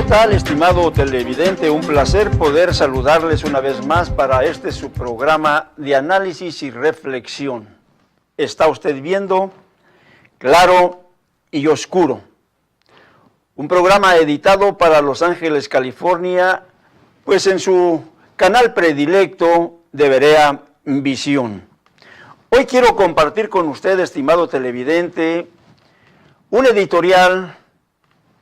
tal, estimado televidente? Un placer poder saludarles una vez más para su programa de análisis y reflexión. Está usted viendo Claro y Oscuro, un programa editado para Los Ángeles, California, pues en su canal predilecto de Berea Visión. Hoy quiero compartir con usted, estimado televidente, un editorial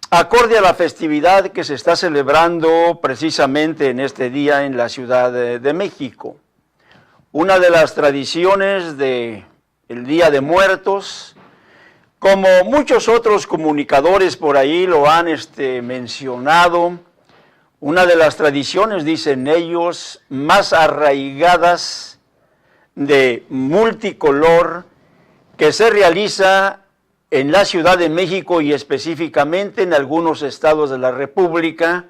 acorde a la festividad que se está celebrando precisamente en este día en la Ciudad de México. Una de las tradiciones del Día de Muertos, como muchos otros comunicadores por ahí lo han mencionado, una de las tradiciones, dicen ellos, más arraigadas de multicolor que se realiza en la Ciudad de México y específicamente en algunos estados de la República,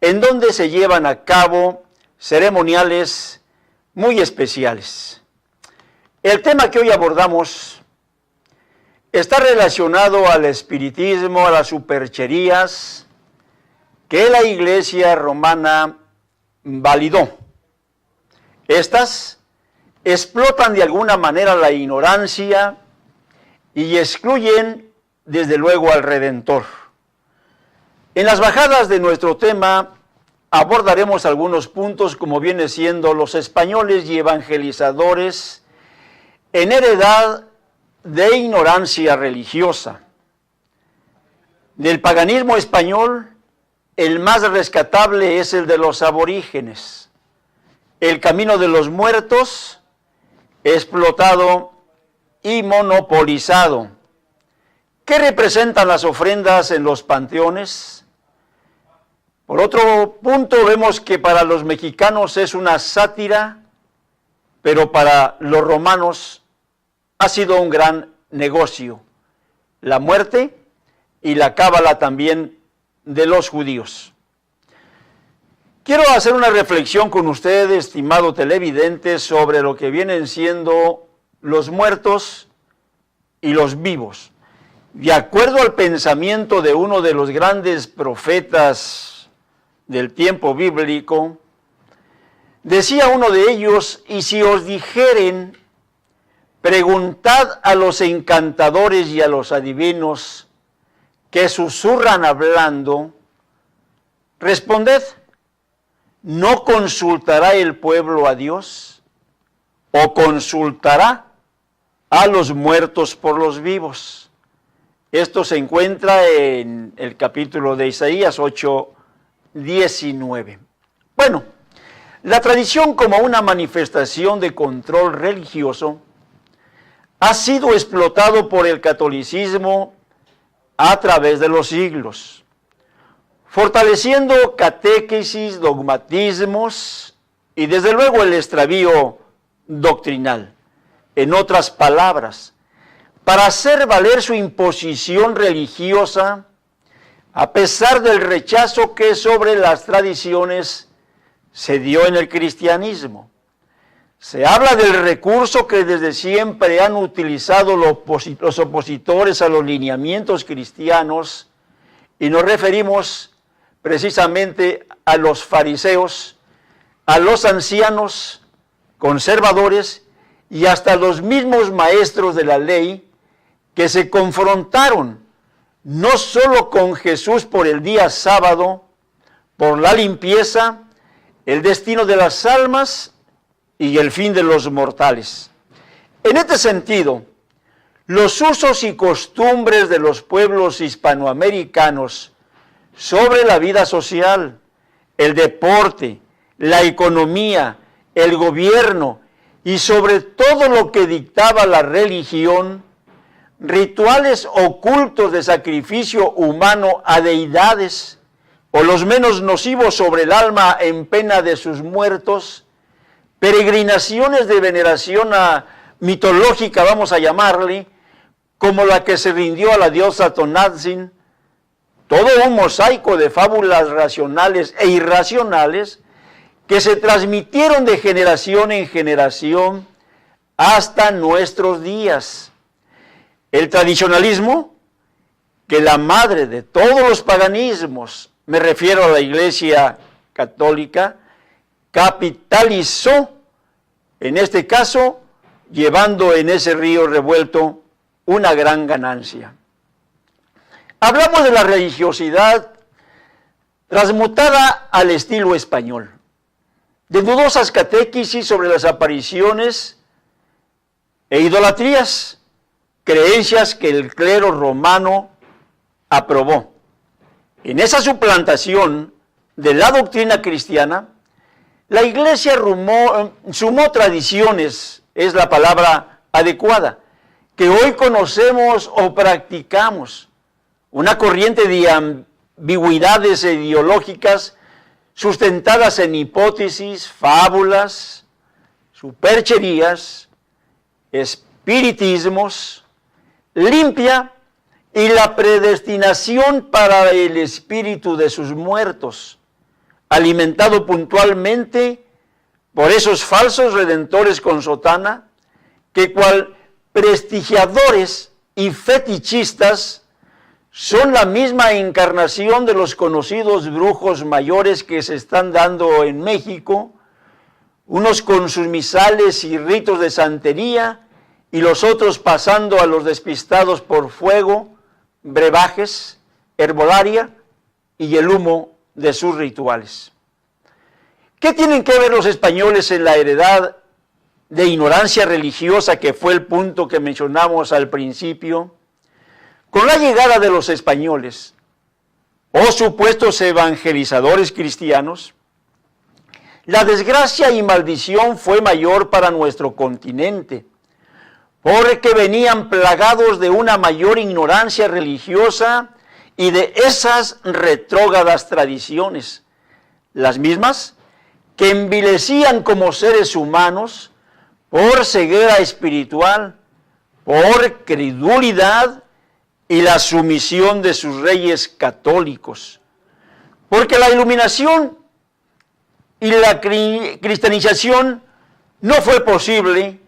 en donde se llevan a cabo ceremoniales muy especiales. El tema que hoy abordamos está relacionado al espiritismo, a las supercherías que la Iglesia romana validó. Estas explotan de alguna manera la ignorancia y excluyen, desde luego, al Redentor. En las bajadas de nuestro tema abordaremos algunos puntos como viene siendo los españoles y evangelizadores en heredad de ignorancia religiosa. Del paganismo español, el más rescatable es el de los aborígenes. El camino de los muertos, explotado y monopolizado. ¿Qué representan las ofrendas en los panteones? Por otro punto, vemos que para los mexicanos es una sátira, pero para los romanos ha sido un gran negocio. La muerte y la cábala también de los judíos. Quiero hacer una reflexión con usted, estimado televidente, sobre lo que vienen siendo los muertos y los vivos. De acuerdo al pensamiento de uno de los grandes profetas del tiempo bíblico, decía uno de ellos: y si os dijeren, preguntad a los encantadores y a los adivinos que susurran hablando, responded, ¿no consultará el pueblo a Dios? ¿O consultará a los muertos por los vivos? Esto se encuentra en el capítulo de Isaías 8:19. Bueno, la tradición como una manifestación de control religioso ha sido explotado por el catolicismo a través de los siglos, fortaleciendo catequesis, dogmatismos y desde luego el extravío doctrinal. En otras palabras, para hacer valer su imposición religiosa, a pesar del rechazo que sobre las tradiciones se dio en el cristianismo. Se habla del recurso que desde siempre han utilizado los opositores a los lineamientos cristianos, y nos referimos precisamente a los fariseos, a los ancianos conservadores y hasta los mismos maestros de la ley que se confrontaron no solo con Jesús por el día sábado, por la limpieza, el destino de las almas y el fin de los mortales. En este sentido, los usos y costumbres de los pueblos hispanoamericanos sobre la vida social, el deporte, la economía, el gobierno y sobre todo lo que dictaba la religión, rituales ocultos de sacrificio humano a deidades o los menos nocivos sobre el alma en pena de sus muertos, peregrinaciones de veneración mitológica, vamos a llamarle, como la que se rindió a la diosa Tonantzin, todo un mosaico de fábulas racionales e irracionales que se transmitieron de generación en generación hasta nuestros días. El tradicionalismo, que la madre de todos los paganismos, me refiero a la Iglesia Católica, capitalizó, en este caso, llevando en ese río revuelto una gran ganancia. Hablamos de la religiosidad transmutada al estilo español, de dudosas catequesis sobre las apariciones e idolatrías, creencias que el clero romano aprobó. En esa suplantación de la doctrina cristiana, la Iglesia sumó tradiciones, es la palabra adecuada, que hoy conocemos o practicamos, una corriente de ambigüedades ideológicas sustentadas en hipótesis, fábulas, supercherías, espiritismos, limpia y la predestinación para el espíritu de sus muertos, alimentado puntualmente por esos falsos redentores con sotana, que cual prestigiadores y fetichistas son la misma encarnación de los conocidos brujos mayores que se están dando en México, unos con sus misales y ritos de santería, y los otros pasando a los despistados por fuego, brebajes, herbolaria y el humo de sus rituales. ¿Qué tienen que ver los españoles en la heredad de ignorancia religiosa, que fue el punto que mencionamos al principio, con la llegada de los españoles o supuestos evangelizadores cristianos? La desgracia y maldición fue mayor para nuestro continente, porque venían plagados de una mayor ignorancia religiosa y de esas retrógradas tradiciones, las mismas que envilecían como seres humanos por ceguera espiritual, por credulidad y la sumisión de sus reyes católicos. Porque la iluminación y la cristianización no fue posible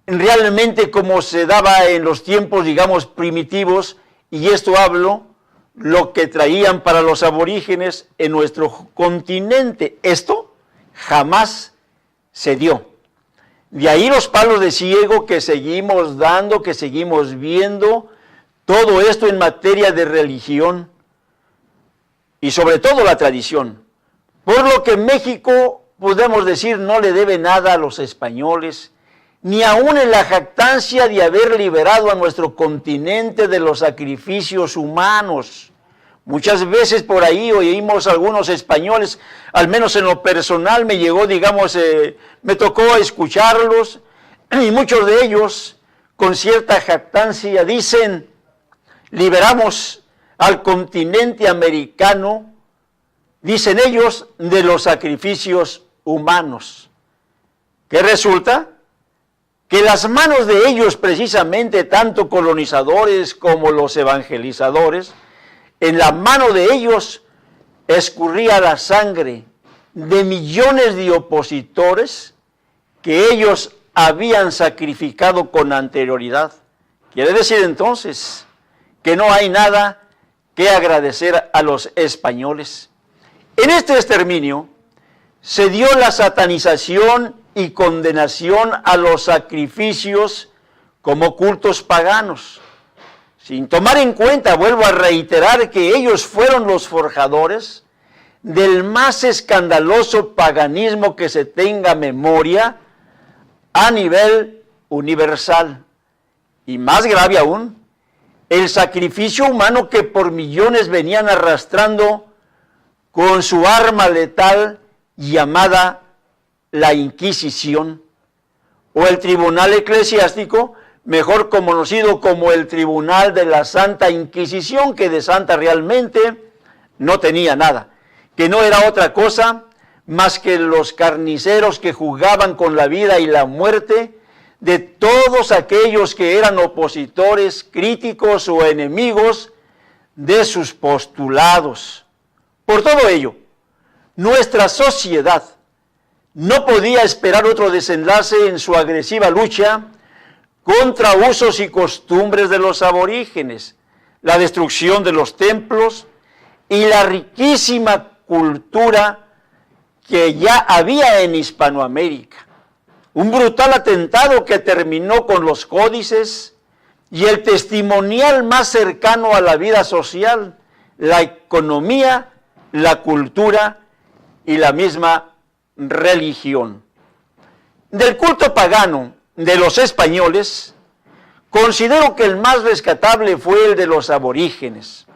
realmente como se daba en los tiempos, digamos, primitivos, y esto hablo lo que traían para los aborígenes en nuestro continente. Esto jamás se dio. De ahí los palos de ciego que seguimos dando, que seguimos viendo, todo esto en materia de religión y sobre todo la tradición. Por lo que México, podemos decir, no le debe nada a los españoles, ni aún en la jactancia de haber liberado a nuestro continente de los sacrificios humanos. Muchas veces por ahí oímos a algunos españoles, al menos en lo personal me llegó, digamos, me tocó escucharlos, y muchos de ellos con cierta jactancia dicen: liberamos al continente americano, dicen ellos, de los sacrificios humanos. ¿Qué resulta? Que las manos de ellos, precisamente, tanto colonizadores como los evangelizadores, en la mano de ellos escurría la sangre de millones de opositores que ellos habían sacrificado con anterioridad. Quiere decir entonces que no hay nada que agradecer a los españoles. En este exterminio se dio la satanización y condenación a los sacrificios como cultos paganos, sin tomar en cuenta, vuelvo a reiterar, que ellos fueron los forjadores del más escandaloso paganismo que se tenga memoria a nivel universal. Y más grave aún, el sacrificio humano que por millones venían arrastrando con su arma letal llamada la Inquisición, o el Tribunal Eclesiástico, mejor conocido como el Tribunal de la Santa Inquisición, que de santa realmente no tenía nada, que no era otra cosa más que los carniceros que jugaban con la vida y la muerte de todos aquellos que eran opositores, críticos o enemigos de sus postulados. Por todo ello, nuestra sociedad no podía esperar otro desenlace en su agresiva lucha contra usos y costumbres de los aborígenes, la destrucción de los templos, y la riquísima cultura que ya había en Hispanoamérica. Un brutal atentado que terminó con los códices y el testimonial más cercano a la vida social, la economía, la cultura y la misma religión. Del culto pagano de los españoles, considero que el más rescatable fue el de los aborígenes.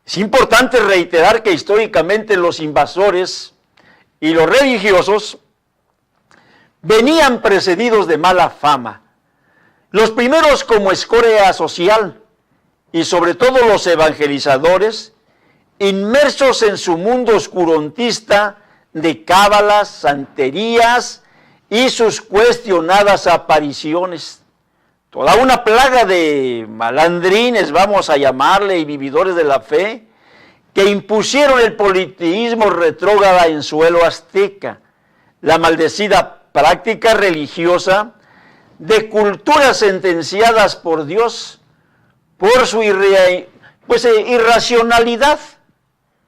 Es importante reiterar que históricamente los invasores y los religiosos venían precedidos de mala fama. Los primeros como escoria social y sobre todo los evangelizadores, inmersos en su mundo oscurantista de cábalas, santerías y sus cuestionadas apariciones. Toda una plaga de malandrines, vamos a llamarle, y vividores de la fe, que impusieron el politeísmo retrógrada en suelo azteca, la maldecida práctica religiosa de culturas sentenciadas por Dios por su irracionalidad,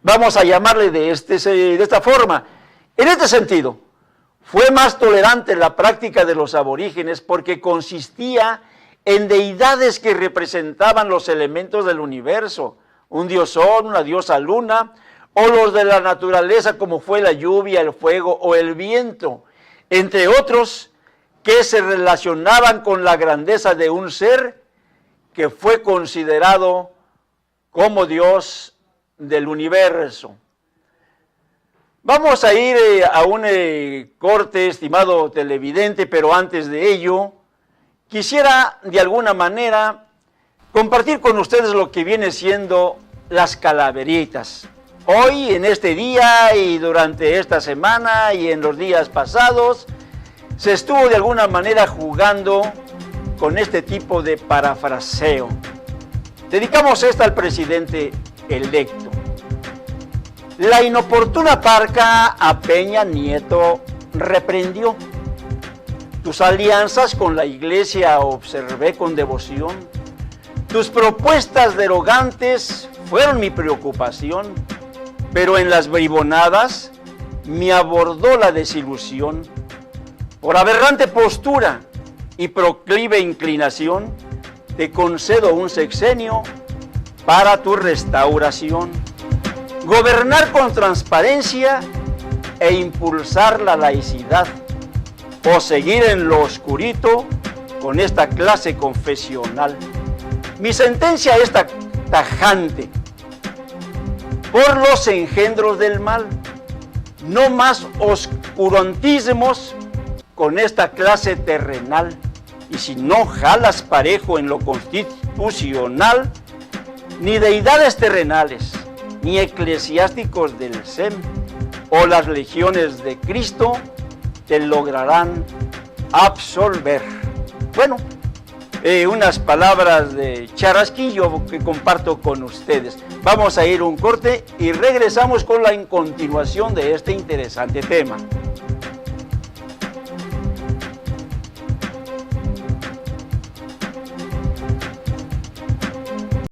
vamos a llamarle de esta forma. En este sentido, fue más tolerante la práctica de los aborígenes porque consistía en deidades que representaban los elementos del universo, un dios sol, una diosa luna, o los de la naturaleza como fue la lluvia, el fuego o el viento, entre otros que se relacionaban con la grandeza de un ser que fue considerado como Dios del universo. Vamos a ir a un corte, estimado televidente, pero antes de ello, quisiera de alguna manera compartir con ustedes lo que viene siendo las calaveritas. Hoy, en este día y durante esta semana y en los días pasados, se estuvo de alguna manera jugando con este tipo de parafraseo. Dedicamos esta al presidente electo. La inoportuna parca a Peña Nieto reprendió. Tus alianzas con la iglesia observé con devoción. Tus propuestas derogantes fueron mi preocupación, pero en las bribonadas me abordó la desilusión. Por aberrante postura y proclive inclinación, te concedo un sexenio para tu restauración. Gobernar con transparencia e impulsar la laicidad, o seguir en lo oscurito con esta clase confesional. Mi sentencia es tajante. Por los engendros del mal, no más oscurantismos con esta clase terrenal. Y si no jalas parejo en lo constitucional, ni deidades terrenales, ni eclesiásticos del SEM o las legiones de Cristo te lograrán absolver. Bueno, unas palabras de charrasquillo que comparto con ustedes. Vamos a ir a un corte y regresamos con la continuación de este interesante tema.